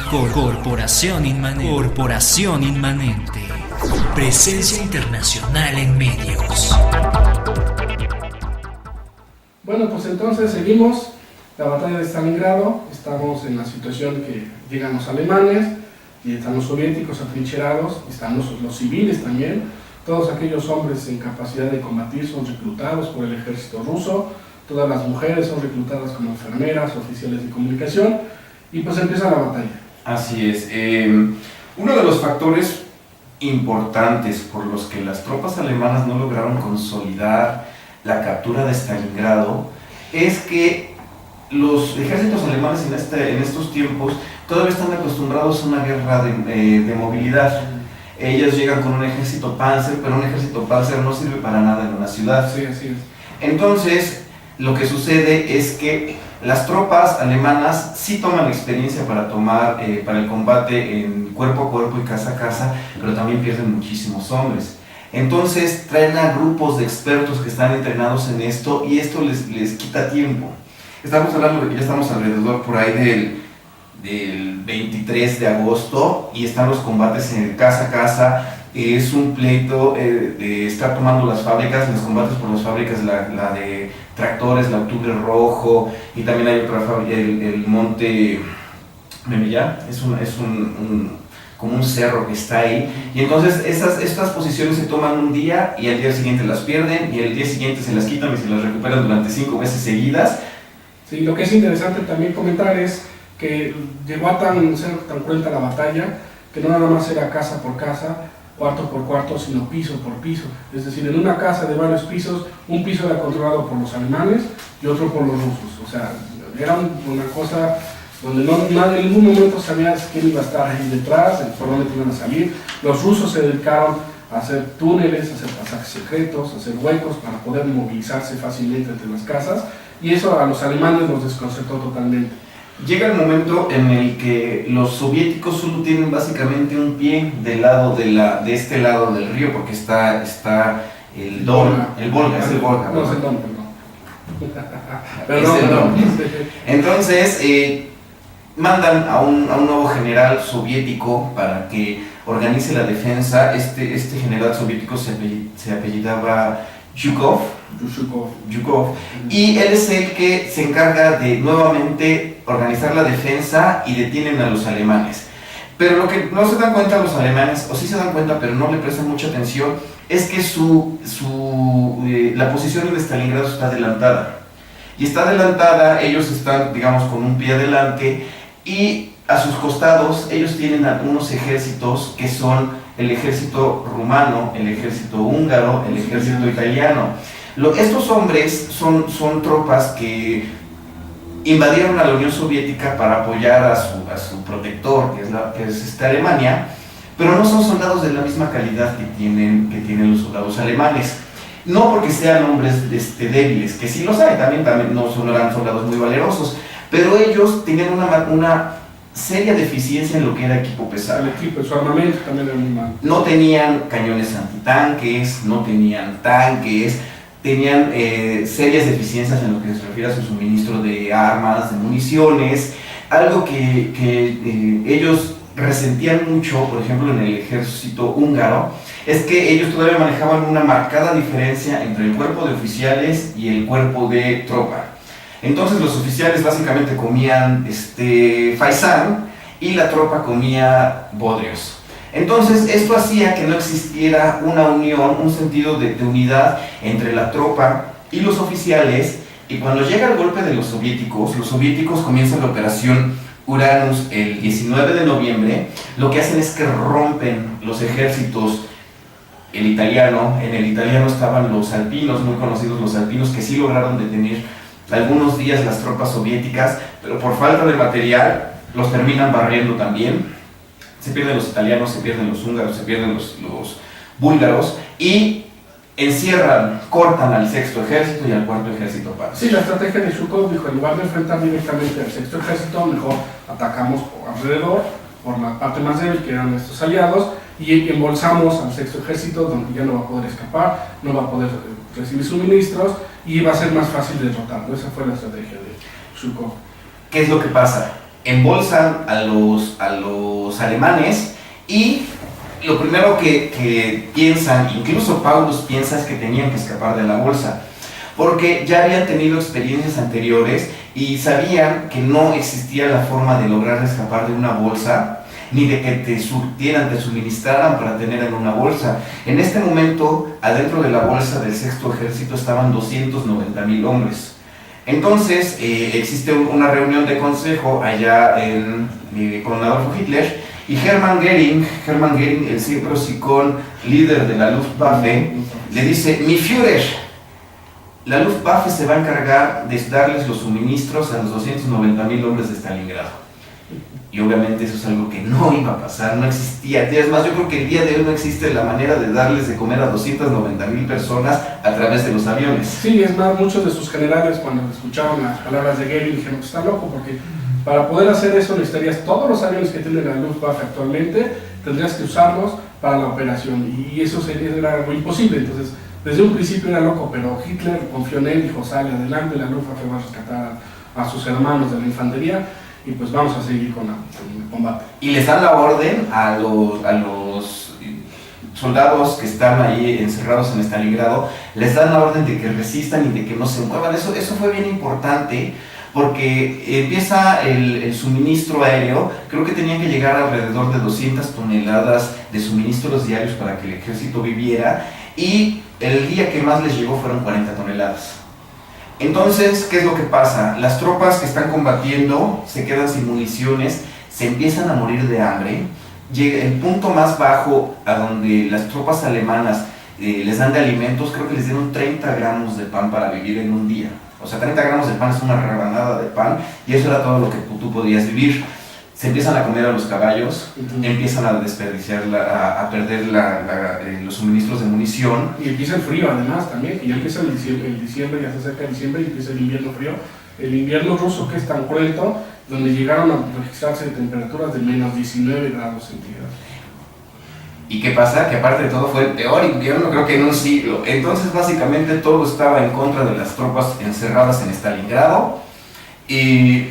Corporación Inmanente. Presencia internacional en medios. Bueno, pues entonces seguimos la batalla de Stalingrado. Estamos en la situación que llegan los alemanes y están los soviéticos atrincherados, están los civiles también. Todos aquellos hombres en capacidad de combatir son reclutados por el ejército ruso. Todas las mujeres son reclutadas como enfermeras, oficiales de comunicación, y pues empieza la batalla. Así es. Uno de los factores importantes por los que las tropas alemanas no lograron consolidar la captura de Stalingrado es que los ejércitos alemanes en estos tiempos todavía están acostumbrados a una guerra de movilidad. Ellos llegan con un ejército panzer, pero un ejército panzer no sirve para nada en una ciudad. Sí, así es. Entonces, lo que sucede es que las tropas alemanas sí toman experiencia para el combate en cuerpo a cuerpo y casa a casa, pero también pierden muchísimos hombres. Entonces traen a grupos de expertos que están entrenados en esto y esto les quita tiempo. Estamos hablando de que ya estamos alrededor por ahí del 23 de agosto y están los combates en casa a casa. Es un pleito de estar tomando las fábricas, los combates por las fábricas, la de tractores, la Octubre Rojo, y también hay otra fábrica, el Monte Memillán, como un cerro que está ahí, y entonces estas posiciones se toman un día y al día siguiente las pierden, y al día siguiente se las quitan y se las recuperan durante 5 meses seguidas. Sí, lo que es interesante también comentar es que llegó a ser tan cruenta la batalla que no nada más era casa por casa, cuarto por cuarto, sino piso por piso. Es decir, en una casa de varios pisos, un piso era controlado por los alemanes y otro por los rusos. O sea, era una cosa donde nadie en ningún momento sabía quién iba a estar ahí detrás, por dónde iban a salir. Los rusos se dedicaron a hacer túneles, a hacer pasajes secretos, a hacer huecos para poder movilizarse fácilmente entre las casas, y eso a los alemanes los desconcertó totalmente. Llega el momento en el que los soviéticos solo tienen básicamente un pie de este lado del río, porque está el Volga. No, es el Volga, perdón. Entonces, mandan a un nuevo general soviético para que organice la defensa. Este general soviético se apellidaba Zhukov, y él es el que se encarga de nuevamente organizar la defensa y detienen a los alemanes. Pero lo que no se dan cuenta los alemanes, o sí se dan cuenta pero no le prestan mucha atención, es que la posición de Stalingrado está adelantada. Y está adelantada, ellos están, digamos, con un pie adelante, y a sus costados ellos tienen algunos ejércitos que son el ejército rumano, el ejército húngaro, el ejército italiano. Estos hombres son tropas que invadieron a la Unión Soviética para apoyar a su protector, que es Alemania, pero no son soldados de la misma calidad que tienen los soldados alemanes. No porque sean hombres débiles, que sí los hay, también no eran soldados muy valerosos, pero ellos tenían una seria deficiencia en lo que era equipo pesado. El equipo, su armamento también era muy malo. No tenían cañones antitanques, no tenían tanques, tenían serias deficiencias en lo que se refiere a su suministro de armas, de municiones, algo que ellos resentían mucho, por ejemplo en el ejército húngaro, es que ellos todavía manejaban una marcada diferencia entre el cuerpo de oficiales y el cuerpo de tropa. Entonces los oficiales básicamente comían faisán y la tropa comía bodrios. Entonces esto hacía que no existiera una unión, un sentido de unidad entre la tropa y los oficiales, y cuando llega el golpe de los soviéticos comienzan la operación Uranus el 19 de noviembre. Lo que hacen es que rompen los ejércitos. En el italiano estaban los alpinos, muy conocidos los alpinos, que sí lograron detener algunos días las tropas soviéticas, pero por falta de material los terminan barriendo también. Se pierden los italianos, se pierden los húngaros, se pierden los búlgaros, y cortan al sexto ejército y al cuarto ejército panzer. Sí, la estrategia de Zhukov dijo, en lugar de enfrentar directamente al sexto ejército, mejor atacamos por alrededor, por la parte más débil, que eran nuestros aliados, y embolsamos al sexto ejército, donde ya no va a poder escapar, no va a poder recibir suministros, y va a ser más fácil derrotarlo. Esa fue la estrategia de Zhukov. ¿Qué es lo que pasa? embolsan a los alemanes y lo primero que piensan, incluso Paulus piensa, es que tenían que escapar de la bolsa, porque ya habían tenido experiencias anteriores y sabían que no existía la forma de lograr escapar de una bolsa, ni de que te surtieran, te suministraran para tener en una bolsa. En este momento, adentro de la bolsa del Sexto Ejército estaban 290,000 hombres. Entonces, existe una reunión de consejo allá con Adolfo Hitler, y Hermann Göring, el siempre hocicón líder de la Luftwaffe, le dice: mi Führer, la Luftwaffe se va a encargar de darles los suministros a los 290,000 hombres de Stalingrado. Y obviamente eso es algo que no iba a pasar, no existía. Es más, yo creo que el día de hoy no existe la manera de darles de comer a 290,000 personas a través de los aviones. Sí, es más, muchos de sus generales, cuando escucharon las palabras de Göring, dijeron: está loco, porque para poder hacer eso necesitarías todos los aviones que tiene la Luftwaffe actualmente, tendrías que usarlos para la operación, y eso era algo imposible. Entonces, desde un principio era loco, pero Hitler confió en él, dijo: sale adelante, la Luftwaffe va a rescatar a sus hermanos de la infantería, y pues vamos a seguir con el combate. Y les dan la orden a los soldados que están ahí encerrados en Stalingrado, les dan la orden de que resistan y de que no se muevan. Eso fue bien importante, porque empieza el suministro aéreo. Creo que tenían que llegar alrededor de 200 toneladas de suministros diarios para que el ejército viviera, y el día que más les llegó fueron 40 toneladas. Entonces, ¿qué es lo que pasa? Las tropas que están combatiendo se quedan sin municiones, se empiezan a morir de hambre. Llega el punto más bajo a donde las tropas alemanas les dan de alimentos. Creo que les dieron 30 gramos de pan para vivir en un día. O sea, 30 gramos de pan es una rebanada de pan, y eso era todo lo que tú podías vivir. Se empiezan a comer a los caballos, empiezan a desperdiciar, a perder los suministros de munición. Y empieza el frío además también, que ya empieza el diciembre, ya se acerca el diciembre y empieza el invierno frío. El invierno ruso, que es tan cruento, donde llegaron a registrarse temperaturas de menos 19 grados centígrados. ¿Y qué pasa? Que aparte de todo fue el peor invierno, creo que en un siglo. Entonces básicamente todo estaba en contra de las tropas encerradas en Stalingrado, y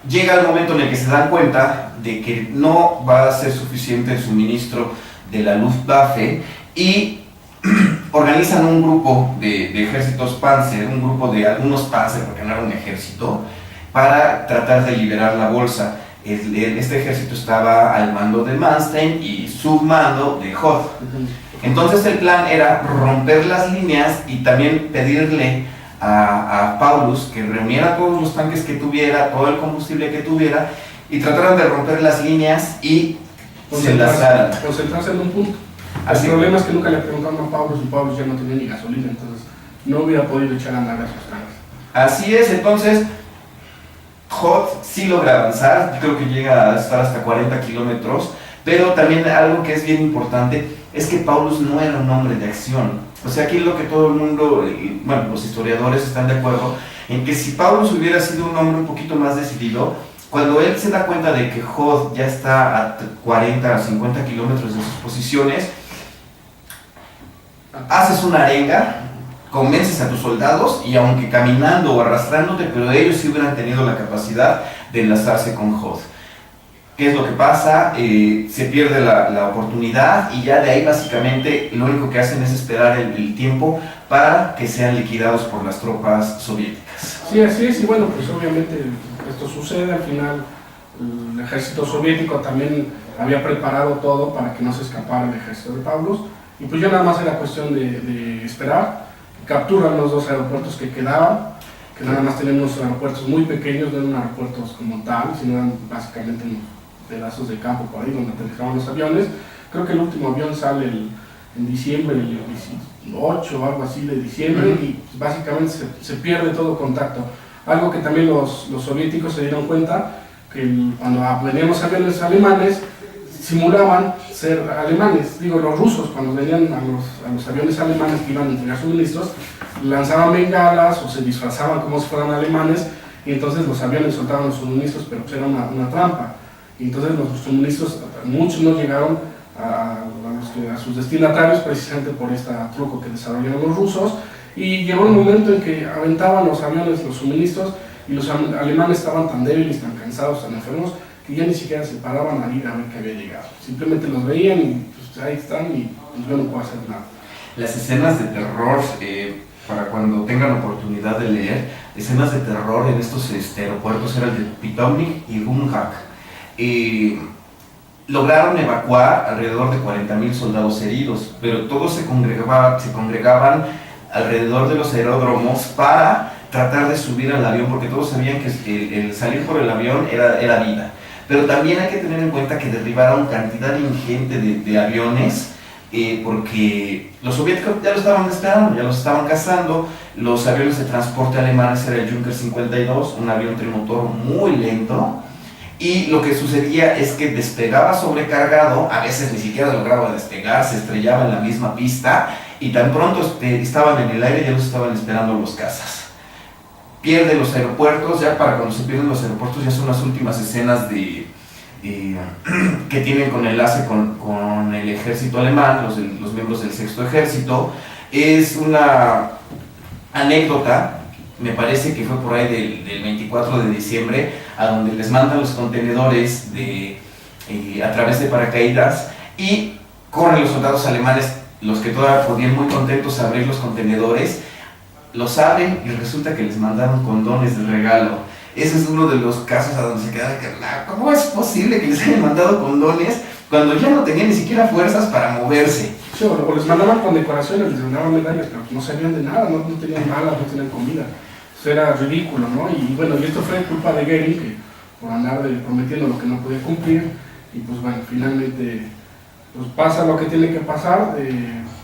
llega el momento en el que se dan cuenta de que no va a ser suficiente el suministro de la Luftwaffe, y organizan un grupo de ejércitos Panzer, un grupo de algunos Panzer, porque no era un ejército, para tratar de liberar la bolsa. Este ejército estaba al mando de Manstein y submando de Hoth. Entonces el plan era romper las líneas y también pedirle a Paulus que reuniera todos los tanques que tuviera, todo el combustible que tuviera, y trataran de romper las líneas y se enlazaran. Concentrarse en un punto. El problema es que nunca le preguntaron a Paulus, y Paulus ya no tenía ni gasolina, entonces no hubiera podido echar a andar a sus tanques. Así es. Entonces Hoth sí logra avanzar, yo creo que llega a estar hasta 40 kilómetros, pero también algo que es bien importante es que Paulus no era un hombre de acción. O sea, aquí lo que todo el mundo, bueno, los historiadores están de acuerdo en que si Paulus hubiera sido un hombre un poquito más decidido, cuando él se da cuenta de que Hoth ya está a 40 a 50 kilómetros de sus posiciones, haces una arenga, convences a tus soldados, y aunque caminando o arrastrándote, pero ellos sí hubieran tenido la capacidad de enlazarse con Hoth. ¿Qué es lo que pasa? Se pierde la oportunidad, y ya de ahí básicamente lo único que hacen es esperar el tiempo para que sean liquidados por las tropas soviéticas. Sí, así es, y bueno, pues obviamente esto sucede. Al final el ejército soviético también había preparado todo para que no se escapara el ejército de Paulus, y pues ya nada más era cuestión de esperar. Capturan los dos aeropuertos que quedaban, que nada más tenían unos aeropuertos muy pequeños, no eran aeropuertos como tal, sino eran básicamente unos pedazos de campo por ahí donde aterrizaban los aviones. Creo que el último avión sale en diciembre, el 18 o algo así de diciembre, y básicamente se pierde todo contacto. Algo que también los soviéticos se dieron cuenta, que cuando venían los aviones alemanes, simulaban ser alemanes. Digo, los rusos, cuando venían a los aviones alemanes que iban a entregar suministros, lanzaban bengalas o se disfrazaban como si fueran alemanes, y entonces los aviones soltaban los suministros, pero pues era una trampa. Y entonces los suministros, muchos no llegaron a sus destinatarios, precisamente por este truco que desarrollaron los rusos, y llegó un momento en que aventaban los aviones los suministros, y los alemanes estaban tan débiles, tan cansados, tan enfermos, que ya ni siquiera se paraban a ir a ver qué había llegado. Simplemente los veían y pues ahí están y pues, yo no puedo hacer nada. Las escenas de terror, para cuando tengan oportunidad de leer, escenas de terror en estos aeropuertos eran de Pitomnik y Rumhak. Lograron evacuar alrededor de 40.000 soldados heridos, pero todos se congregaban alrededor de los aeródromos para tratar de subir al avión, porque todos sabían que el salir por el avión era vida. Pero también hay que tener en cuenta que derribaron cantidad ingente de aviones, porque los soviéticos ya lo estaban esperando, ya los estaban cazando. Los aviones de transporte alemanes era el Junker 52, un avión trimotor muy lento, y lo que sucedía es que despegaba sobrecargado, a veces ni siquiera lograba despegar, se estrellaba en la misma pista, y tan pronto estaban en el aire ya los estaban esperando los cazas. Pierde los aeropuertos, ya para cuando se pierden los aeropuertos ya son las últimas escenas que tienen con enlace con el ejército alemán, los miembros del sexto ejército. Es una anécdota, me parece que fue por ahí del 24 de diciembre, a donde les mandan los contenedores a través de paracaídas, y corren los soldados alemanes, los que todavía podían muy contentos a abrir los contenedores, los abren y resulta que les mandaron condones de regalo. Ese es uno de los casos a donde se quedan, ¿cómo es posible que les hayan mandado condones cuando ya no tenían ni siquiera fuerzas para moverse? Sí, o les mandaban condecoraciones, les mandaban medallas, pero no servían de nada, no tenían balas, no tenían comida. Eso era ridículo, ¿no? Y bueno, y esto fue culpa de Goering, que por andar prometiendo lo que no podía cumplir, y pues bueno, finalmente pues pasa lo que tiene que pasar.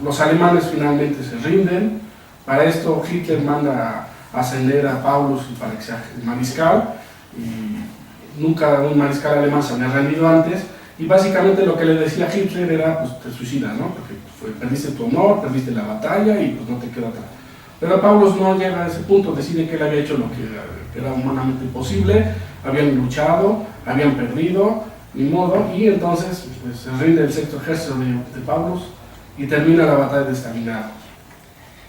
Los alemanes finalmente se rinden. Para esto Hitler manda a ascender a Paulus para que sea mariscal, y nunca un mariscal alemán se había rendido antes, y básicamente lo que le decía Hitler era, pues te suicidas, ¿no? Porque perdiste tu honor, perdiste la batalla y pues no te queda atrás. Pero Paulus no llega a ese punto, decide que él había hecho lo que era humanamente posible, habían luchado, habían perdido, ni modo, y entonces pues, se rinde el sexto ejército de Paulus y termina la batalla de Stalingrado.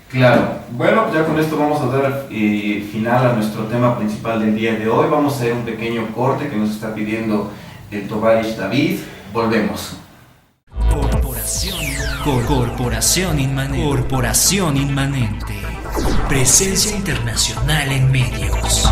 Claro, bueno, ya con esto vamos a dar final a nuestro tema principal del día de hoy. Vamos a hacer un pequeño corte que nos está pidiendo el Tovarish David. Volvemos. Corporación Inmanente. Presencia internacional en medios.